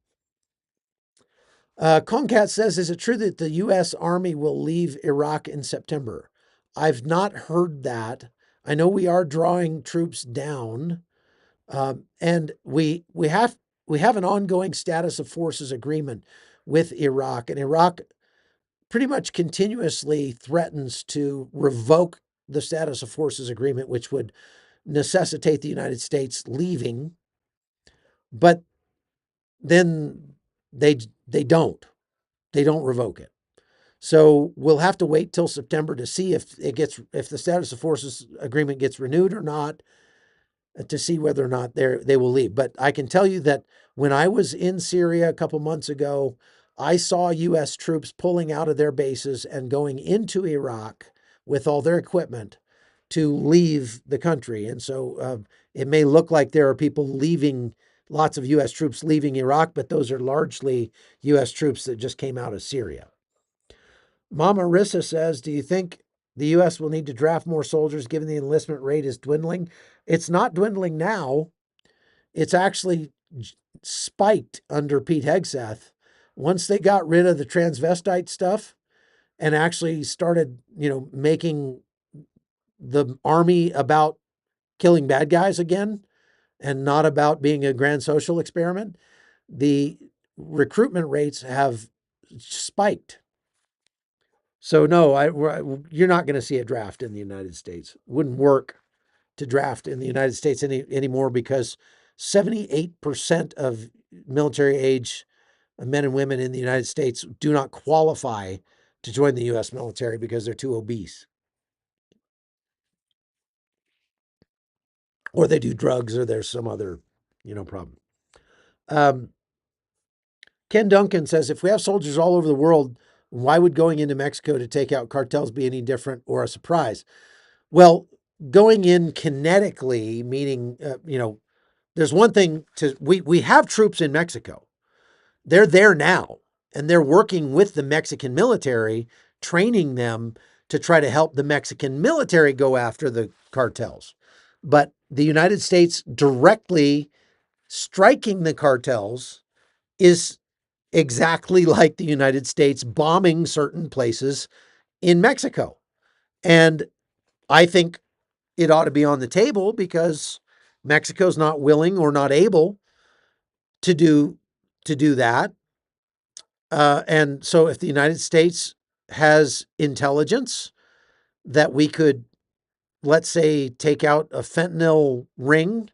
Concat says, is it true that the U.S. Army will leave Iraq in September? I've not heard that. I know we are drawing troops down, and we have an ongoing status of forces agreement with Iraq, and Iraq pretty much continuously threatens to revoke the status of forces agreement, which would necessitate the United States leaving. But then they don't revoke it. So we'll have to wait till September to see if the status of forces agreement gets renewed or not, to see whether or not they will leave. But I can tell you that when I was in Syria a couple months ago, I saw U.S. troops pulling out of their bases and going into Iraq with all their equipment to leave the country. And so it may look like there are people leaving, lots of U.S. troops leaving Iraq, but those are largely U.S. troops that just came out of Syria. Mama Rissa says, do you think the U.S. will need to draft more soldiers given the enlistment rate is dwindling? It's not dwindling now. It's actually spiked under Pete Hegseth. Once they got rid of the transvestite stuff and actually started, making the Army about killing bad guys again and not about being a grand social experiment, the recruitment rates have spiked. So no, you're not going to see a draft in the United States. Wouldn't work to draft in the United States anymore because 78% of military age men and women in the United States do not qualify to join the U.S. military because they're too obese, or they do drugs, or there's some other, problem. Um, Ken Duncan says, if we have soldiers all over the world, why would going into Mexico to take out cartels be any different or a surprise? Well, going in kinetically, meaning, there's one thing we have troops in Mexico. They're there now, and they're working with the Mexican military, training them to try to help the Mexican military go after the cartels. But the United States directly striking the cartels is exactly like the United States bombing certain places in Mexico. And I think it ought to be on the table because Mexico's not willing or not able to do that. And so if the United States has intelligence that we could, let's say, take out a fentanyl ring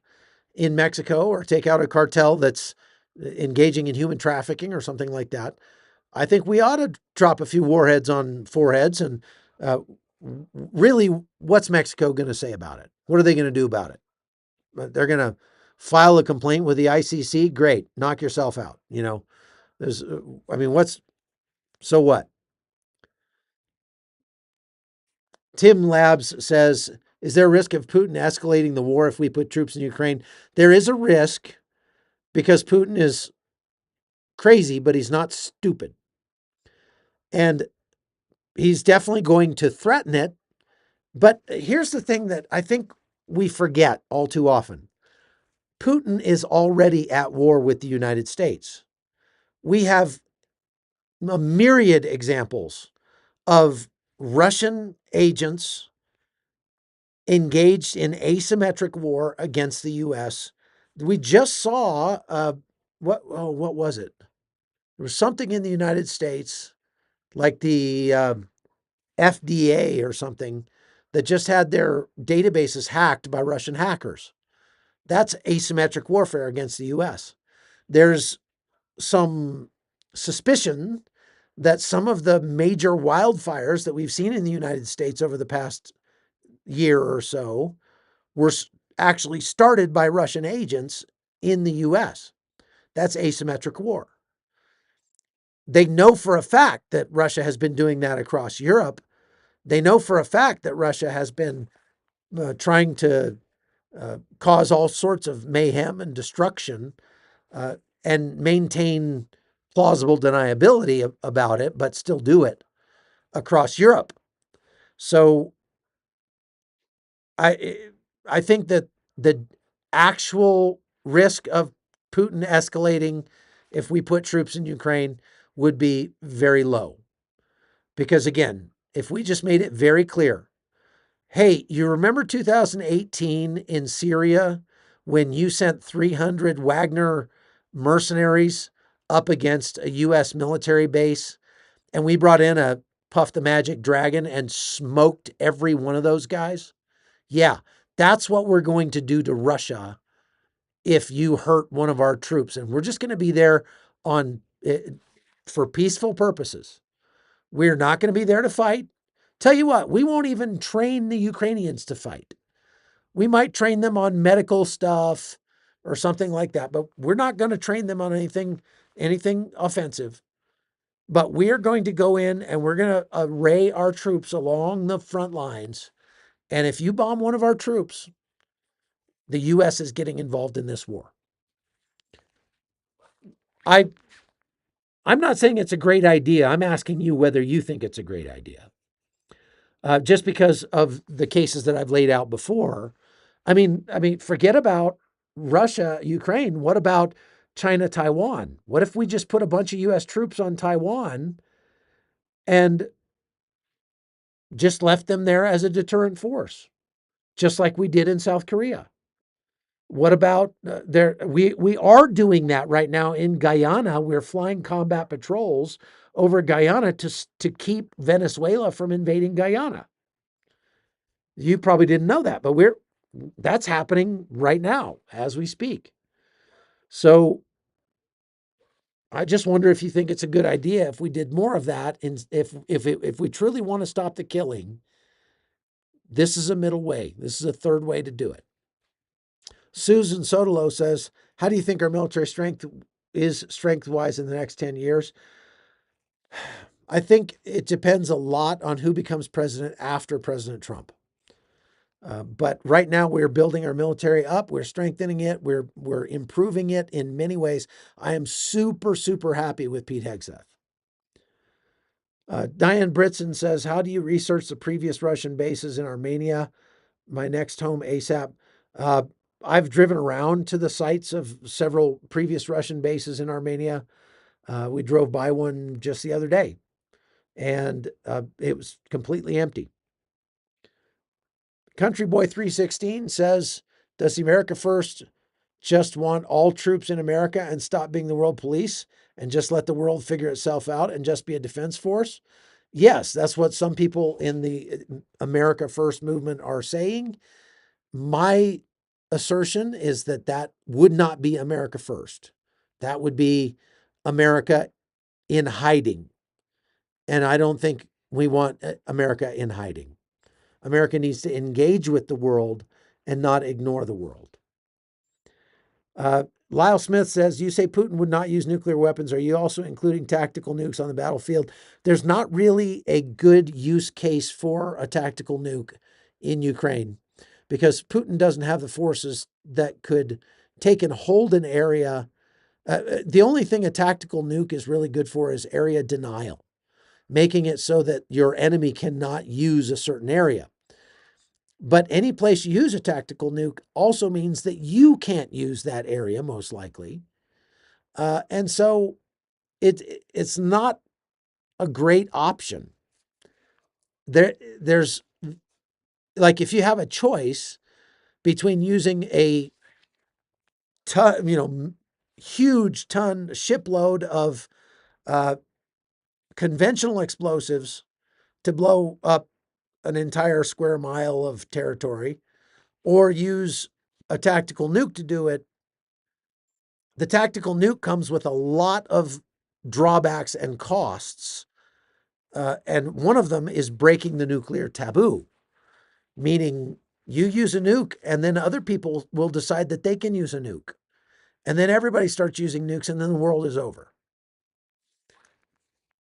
in Mexico or take out a cartel that's engaging in human trafficking or something like that, I think we ought to drop a few warheads on foreheads. And really, what's Mexico going to say about it? What are they going to do about it? They're going to file a complaint with the ICC. Great, knock yourself out. There's, so what? Tim Labs says, is there a risk of Putin escalating the war if we put troops in Ukraine? There is a risk because Putin is crazy, but he's not stupid. And he's definitely going to threaten it. But here's the thing that I think we forget all too often. Putin is already at war with the United States. We have a myriad examples of Russian agents engaged in asymmetric war against the U.S. We just saw what was it? There was something in the United States, like the FDA or something, that just had their databases hacked by Russian hackers. That's asymmetric warfare against the U.S. There's some suspicion that some of the major wildfires that we've seen in the United States over the past year or so were actually started by Russian agents in the US. That's asymmetric war. They know for a fact that Russia has been doing that across Europe. They know for a fact that Russia has been trying to cause all sorts of mayhem and destruction and maintain plausible deniability about it, but still do it across Europe. So I think that the actual risk of Putin escalating if we put troops in Ukraine would be very low. Because again, if we just made it very clear, hey, you remember 2018 in Syria when you sent 300 Wagner mercenaries up against a U.S. military base and we brought in a Puff the Magic Dragon and smoked every one of those guys? Yeah, that's what we're going to do to Russia if you hurt one of our troops. And we're just going to be there on for peaceful purposes. We're not going to be there to fight. Tell you what, we won't even train the Ukrainians to fight. We might train them on medical stuff or something like that, but we're not going to train them on anything offensive. But we are going to go in and we're going to array our troops along the front lines. And if you bomb one of our troops, the U.S. is getting involved in this war. I'm not saying it's a great idea. I'm asking you whether you think it's a great idea. Just because of the cases that I've laid out before. I mean, forget about Russia, Ukraine. What about China, Taiwan? What if we just put a bunch of U.S. troops on Taiwan and just left them there as a deterrent force? just like we did in South Korea. What about there? We are doing that right now in Guyana. We're flying combat patrols over Guyana to keep Venezuela from invading Guyana. You probably didn't know that, but that's happening right now as we speak. So I just wonder if you think it's a good idea if we did more of that, and if we truly want to stop the killing, this is a middle way. This is a third way to do it. Susan Sotelo says, "How do you think our military strength is strength-wise in the next 10 years?" I think it depends a lot on who becomes president after President Trump. But right now, we're building our military up. We're strengthening it. We're improving it in many ways. I am super, super happy with Pete Hegseth. Diane Britson says, "How do you research the previous Russian bases in Armenia? My next home ASAP." I've driven around to the sites of several previous Russian bases in Armenia. We drove by one just the other day, and it was completely empty. Country Boy 316 says, "Does the America First just want all troops in America and stop being the world police and just let the world figure itself out and just be a defense force?" Yes, that's what some people in the America First movement are saying. My assertion is that would not be America First. That would be America in hiding. And I don't think we want America in hiding. America needs to engage with the world and not ignore the world. Lyle Smith says, "You say Putin would not use nuclear weapons. Are you also including tactical nukes on the battlefield?" There's not really a good use case for a tactical nuke in Ukraine because Putin doesn't have the forces that could take and hold an area. The only thing a tactical nuke is really good for is area denial, making it so that your enemy cannot use a certain area. But any place you use a tactical nuke also means that you can't use that area, most likely. And so it's not a great option. There's like if you have a choice between using a huge ton shipload of conventional explosives to blow up an entire square mile of territory, or use a tactical nuke to do it, the tactical nuke comes with a lot of drawbacks and costs. And one of them is breaking the nuclear taboo, meaning you use a nuke and then other people will decide that they can use a nuke. And then everybody starts using nukes and then the world is over.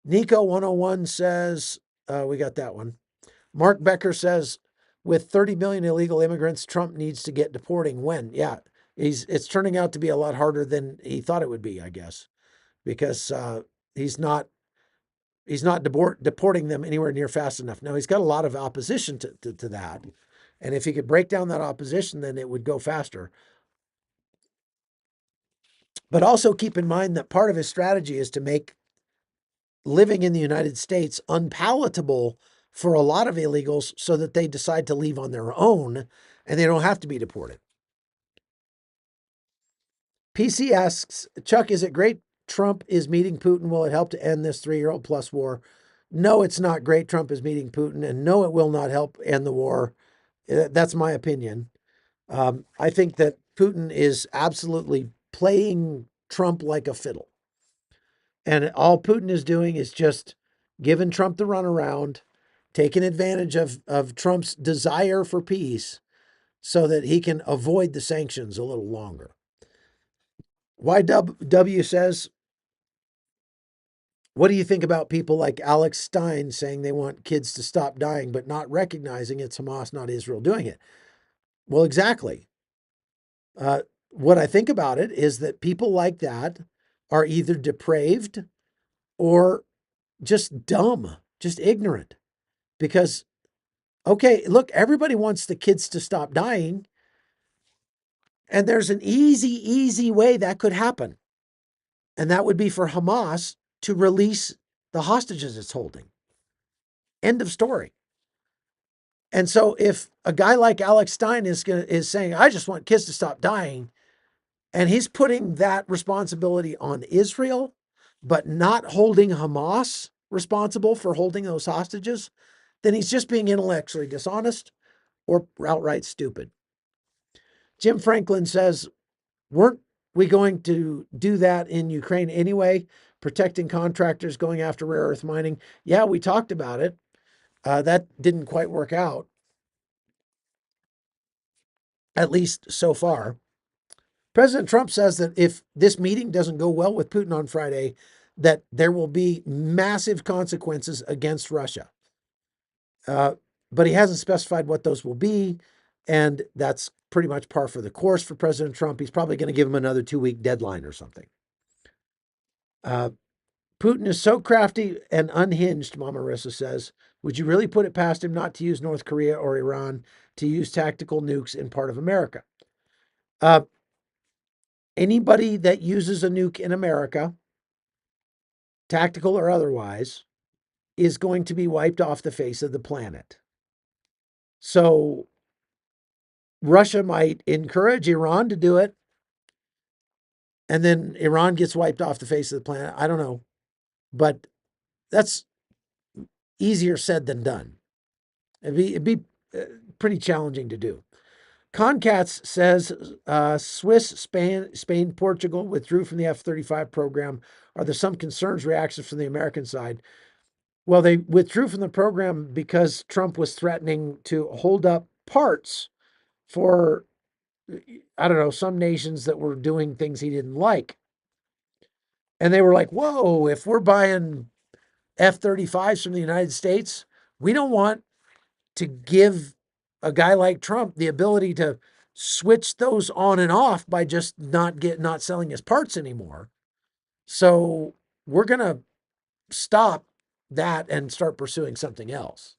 Nico 101 says, we got that one. Mark Becker says, "With 30 million illegal immigrants, Trump needs to get deporting." When? Yeah, it's turning out to be a lot harder than he thought it would be, I guess, because he's not deporting them anywhere near fast enough. Now, he's got a lot of opposition to that. And if he could break down that opposition, then it would go faster. But also keep in mind that part of his strategy is to make living in the United States unpalatable for a lot of illegals so that they decide to leave on their own and they don't have to be deported. PC asks, "Chuck, is it great Trump is meeting Putin? Will it help to end this 3-year-old plus war?" No, it's not great Trump is meeting Putin, and no, it will not help end the war. That's my opinion. I think that Putin is absolutely playing Trump like a fiddle. And all Putin is doing is just giving Trump the runaround, taking advantage of Trump's desire for peace so that he can avoid the sanctions a little longer. YW says, "What do you think about people like Alex Stein saying they want kids to stop dying, but not recognizing it's Hamas, not Israel, doing it?" Well, exactly. What I think about it is that people like that are either depraved or just dumb, just ignorant. Because, okay, look, everybody wants the kids to stop dying. And there's an easy way that could happen. And that would be for Hamas to release the hostages it's holding. End of story. And so if a guy like Alex Stein is saying, I just want kids to stop dying, and he's putting that responsibility on Israel, but not holding Hamas responsible for holding those hostages, then he's just being intellectually dishonest or outright stupid. Jim Franklin says, weren't we going to do that in Ukraine anyway? Protecting contractors going after rare earth mining. Yeah, we talked about it. That didn't quite work out, at least so far. President Trump says that if this meeting doesn't go well with Putin on Friday, that there will be massive consequences against Russia. But he hasn't specified what those will be. And that's pretty much par for the course for President Trump. He's probably going to give him another 2-week deadline or something. Putin is so crafty and unhinged, Mama Marissa says. Would you really put it past him not to use North Korea or Iran to use tactical nukes in part of America? Anybody that uses a nuke in America, tactical or otherwise, is going to be wiped off the face of the planet. So Russia might encourage Iran to do it, and then Iran gets wiped off the face of the planet. I don't know. But that's easier said than done. It'd be pretty challenging to do. Concats says Swiss, Spain, Portugal withdrew from the F-35 program. Are there some concerns, reactions from the American side? Well, they withdrew from the program because Trump was threatening to hold up parts for, I don't know, some nations that were doing things he didn't like. And they were like, whoa, if we're buying F-35s from the United States, we don't want to give a guy like Trump the ability to switch those on and off by just not selling his parts anymore. So we're going to stop that and start pursuing something else.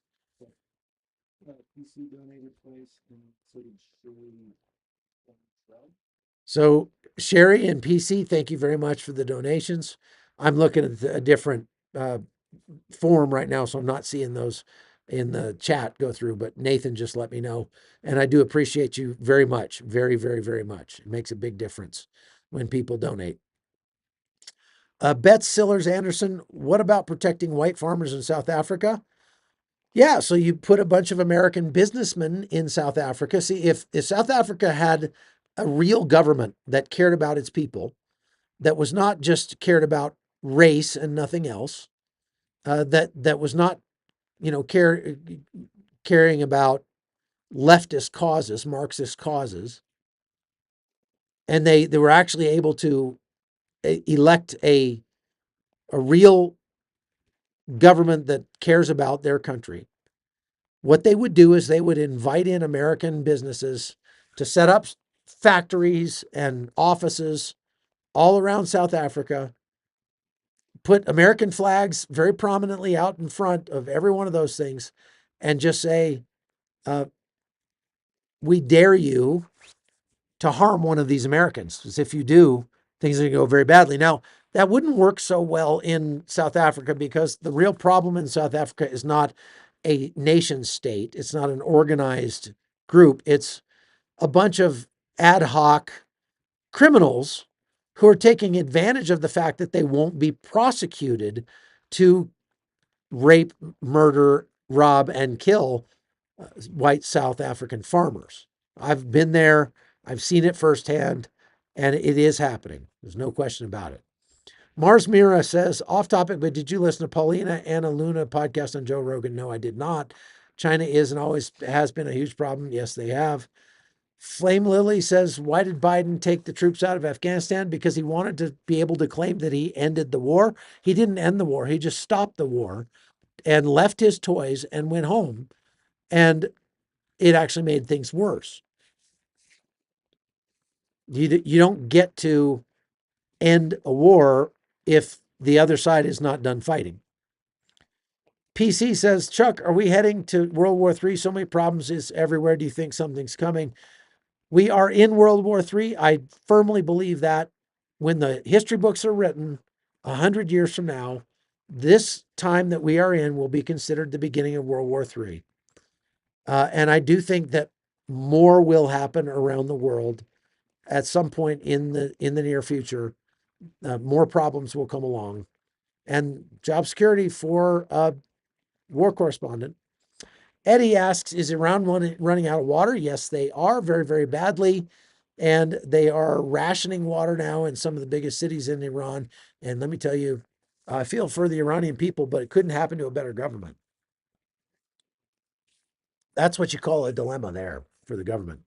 PC donated twice, including Sherry. So Sherry and PC, thank you very much for the donations. I'm looking at a different form right now, so I'm not seeing those in the chat go through, but Nathan just let me know. And I do appreciate you very much. Very, very, very much. It makes a big difference when people donate. Beth Sillers Anderson, what about protecting white farmers in South Africa? Yeah, so you put a bunch of American businessmen in South Africa. See, if South Africa had a real government that cared about its people, that was not just cared about race and nothing else, that was not, caring about leftist causes, Marxist causes, and they were actually able to elect a real government that cares about their country. What they would do is they would invite in American businesses to set up factories and offices all around South Africa, put American flags very prominently out in front of every one of those things, and just say, we dare you to harm one of these Americans. Because if you do, things are going to go very badly. Now, that wouldn't work so well in South Africa because the real problem in South Africa is not a nation state. It's not an organized group. It's a bunch of ad hoc criminals who are taking advantage of the fact that they won't be prosecuted to rape, murder, rob, and kill white South African farmers. I've been there. I've seen it firsthand, and it is happening. There's no question about it. Mars Mira says, off topic, but did you listen to Paulina Anna Luna podcast on Joe Rogan? No, I did not. China is and always has been a huge problem. Yes, they have. Flame Lily says, why did Biden take the troops out of Afghanistan? Because he wanted to be able to claim that he ended the war. He didn't end the war. He just stopped the war and left his toys and went home. And it actually made things worse. You don't get to end a war if the other side is not done fighting. PC says, Chuck, are we heading to World War III? So many problems is everywhere. Do you think something's coming? We are in World War III. I firmly believe that when the history books are written 100 years from now, this time that we are in will be considered the beginning of World War III. And I do think that more will happen around the world at some point in the near future. More problems will come along, and job security for a war correspondent. Eddie asks, is Iran running out of water? Yes, they are, very, very badly. And they are rationing water now in some of the biggest cities in Iran. And let me tell you, I feel for the Iranian people, but it couldn't happen to a better government. That's what you call a dilemma there for the government.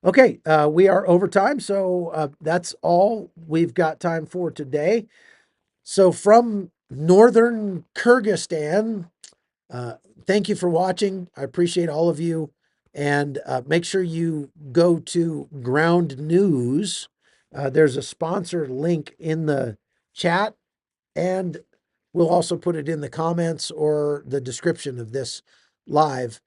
Okay, we are over time, so that's all we've got time for today. So from northern Kyrgyzstan, uh, thank you for watching. I appreciate all of you. And make sure you go to Ground News. There's a sponsor link in the chat, and we'll also put it in the comments or the description of this live.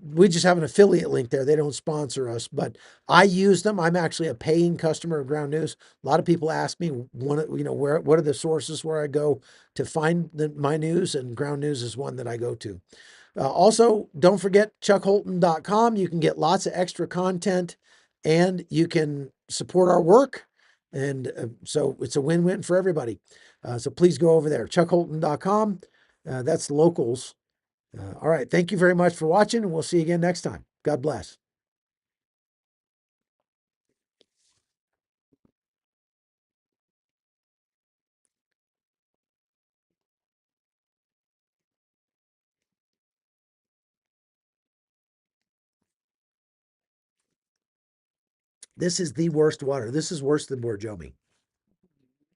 We just have an affiliate link there. They don't sponsor us, but I use them. I'm actually a paying customer of Ground News. A lot of people ask me, what are the sources where I go to find my news, and Ground News is one that I go to. Also, don't forget chuckholton.com. You can get lots of extra content, and you can support our work. And so it's a win-win for everybody. So please go over there, chuckholton.com. That's locals. All right. Thank you very much for watching, and we'll see you again next time. God bless. This is the worst water. This is worse than Borjomi.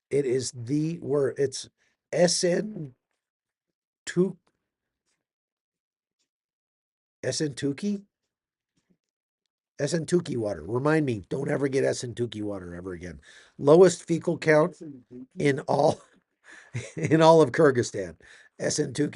It is the worst. It's SN2 SN2 Essentuki water. Remind me, don't ever get Essentuki water ever again. Lowest fecal count in all of Kyrgyzstan. Essentuki.